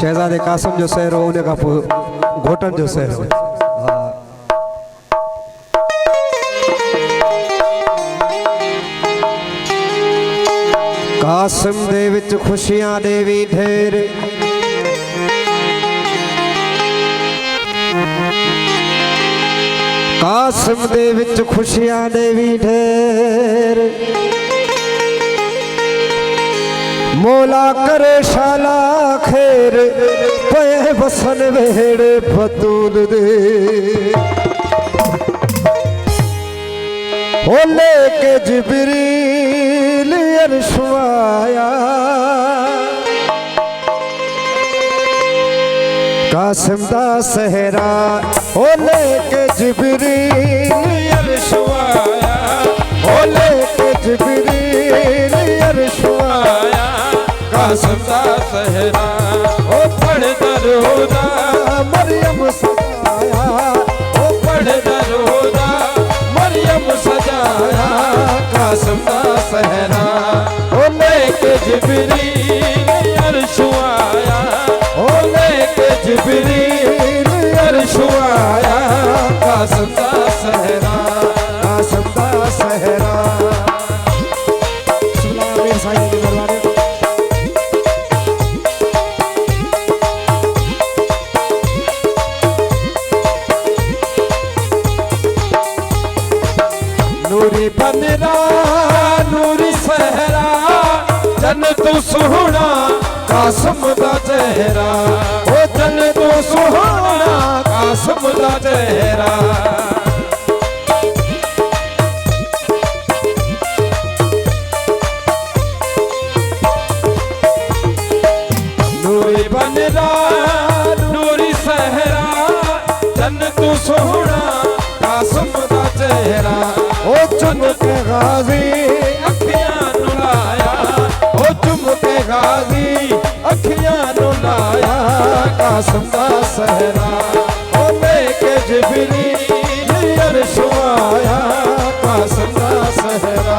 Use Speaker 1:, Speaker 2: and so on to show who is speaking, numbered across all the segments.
Speaker 1: शहजादे कासिम जो शहर हो उन खां घोटन जो शहर हो। कासिम दे विच खुशियां देवी ढेर कासिम दे विच खुशियां देवी ढेर मौला करे शाला खेर पे बसन वेड़े बतूल दे ओ लेके जिब्रील अर्श आया कासिम दा सहरा ओ लेके जिब्रील अर्श आया ओ लेके जिब्रील अर्श आया
Speaker 2: कासिम दा सहरा ओ पढ़ दरूदा
Speaker 1: मरियम सजाया
Speaker 2: ओ पढ़ दरूदा मरियम सजाया कासिम दा सहरा ओ लेके जिब्रील अर्श आया ओ लेके जिब्रील अर्श आया कासिम दा सहरा
Speaker 1: कासिम दा सहरा सुलामीर साईं के दरबार
Speaker 2: नूरी बनरा नूरी सहरा जन तू सुहना कासिम दा चेहरा ओ जन तू सुहना कासिम दा चेहरा नूरी बनरा नूरी सहरा जन तू सुहना कासिम दा चेहरा
Speaker 1: ओ चुमके गाजी
Speaker 2: अखियां नु लाया ओ चुमके गाजी अखियां नु लाया कासिम दा सहरा ओ लेके जिब्रील अर्श आया कासिम दा सहरा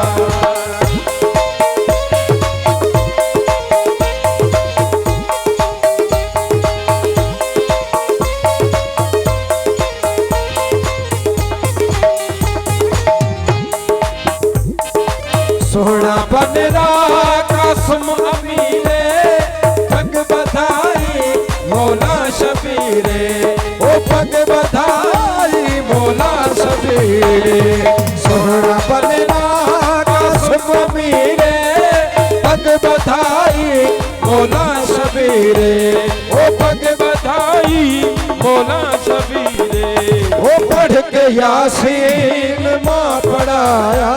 Speaker 2: सोहना बनरा कासिम अमीरे पग बधाई मौला शबीरे ओ पग बधाई मौला शबीरे सोहना बनरा कासिम अमीरे पग बधाई मौला शबीरे ओ पग बधाई मौला शबीरे ओ पढ़ के यासीन माँ पढ़ाया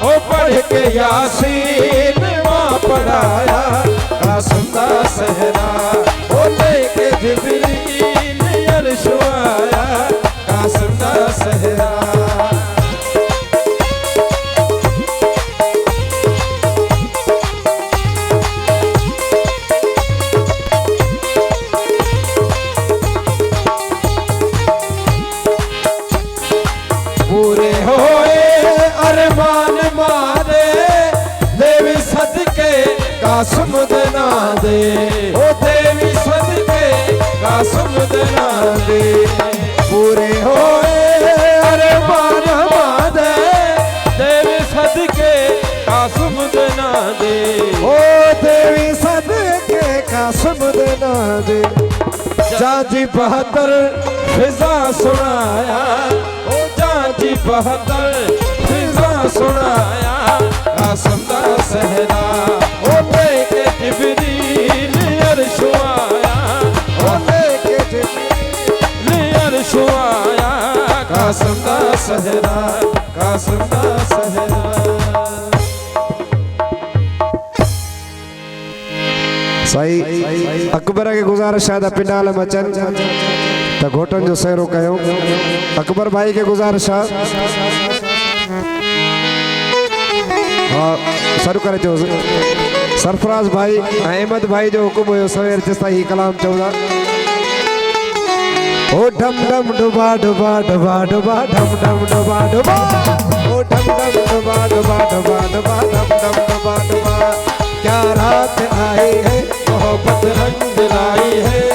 Speaker 2: ओ पढ़ के यासीन माँ पढ़ाया कासिम दा सहरा ओ लेके जिब्रील अर्श आया कासिम दा सहरा पूरे होए अरमान मारे देवी सदके कासिम दना दे ओ देवी सदके कासिम दना दे पूरे होए अरमान मारे देवी सदके कासिम दना दे
Speaker 1: ओ देवी सदके कासिम दना दे
Speaker 2: जाजी बहत्तर फिजा सुनाया ओ जाजी बहत्तर फिजा सुनाया कासिम दा सहरा ओ लेके जिब्रील अर्श आया ओ लेके जिब्रील अर्श आया कासिम दा सहरा कासिम दा सहरा
Speaker 1: साईं अकबर के गुज़ारिश है पिंडाल में अचन त घोटन जो सहरो कयो अकबर भाई के गुज़ारिश है हाँ सर करे जो सरफराज भाई अहमद भाई जो हुकुम हुयो सवेर जिस ही कलाम चौदा ओ डम डम डुबा डुबा डुबा डुबा डम डम डुबा डुबा ओ डम डम डुबा डुबा डुबा डुबा डम डम डुबा डुबा क्या रात आई है
Speaker 2: मोहब्बत रंग लाई है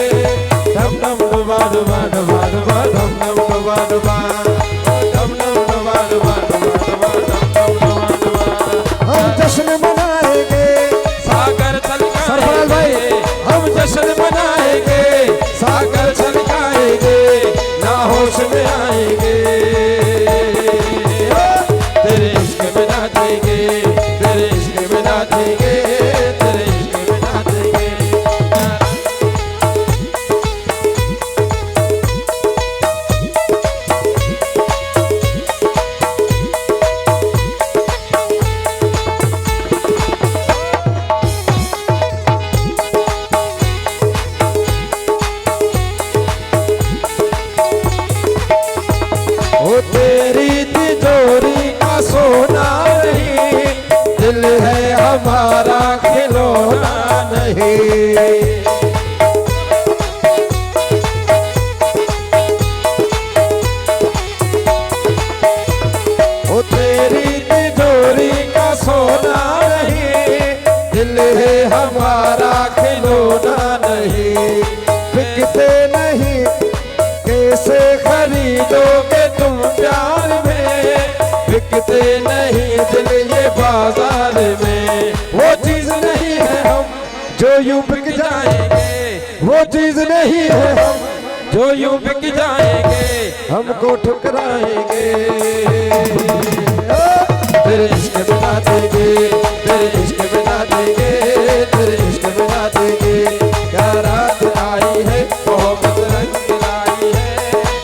Speaker 1: जो यूं बिक
Speaker 2: जाएंगे
Speaker 1: वो चीज नहीं है
Speaker 2: जो यूं बिक जाएंगे
Speaker 1: हमको ठुकराएंगे
Speaker 2: तेरे इश्क बिना देंगे तेरे इश्क बिना देंगे तेरे इश्क बिना देंगे क्या रात आई है मोहब्बत रंग लाई है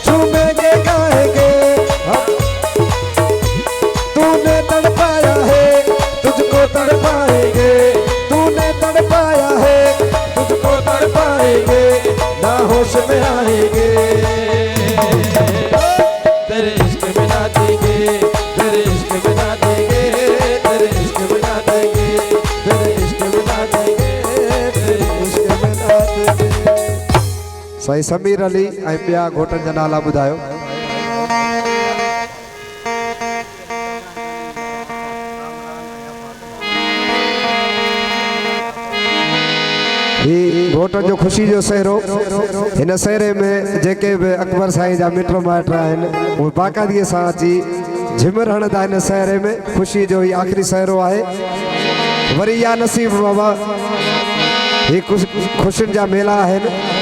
Speaker 1: झूमेंगे गाएंगे हम तूने तड़पाया है तुझको तड़पाएंगे तूने तड़पाया है तुझको तड़पाएंगे ना होश में आएंगे
Speaker 2: तेरे इश्क बिना देंगे तेरे इश्क बिना देंगे तेरे इश्क बिना देंगे तेरे इश्क बिना देंगे तेरे इश्क बिना देंगे
Speaker 1: साईं समीर अली ऐं ॿिया घोटनि जा नाला ॿुधायो ही घोटनि जो ख़ुशी जो सहरो हिन सहरे में जेके बि अकबर साईं जा मिट माइट आहिनि उहे बाक़ाइदगीअ सां अची झिमर हणंदा हिन सहरे में ख़ुशी जो ही आख़िरी सहरो आहे वरी या नसीब बाबा ही ख़ुशियुनि जा मेला आहिनि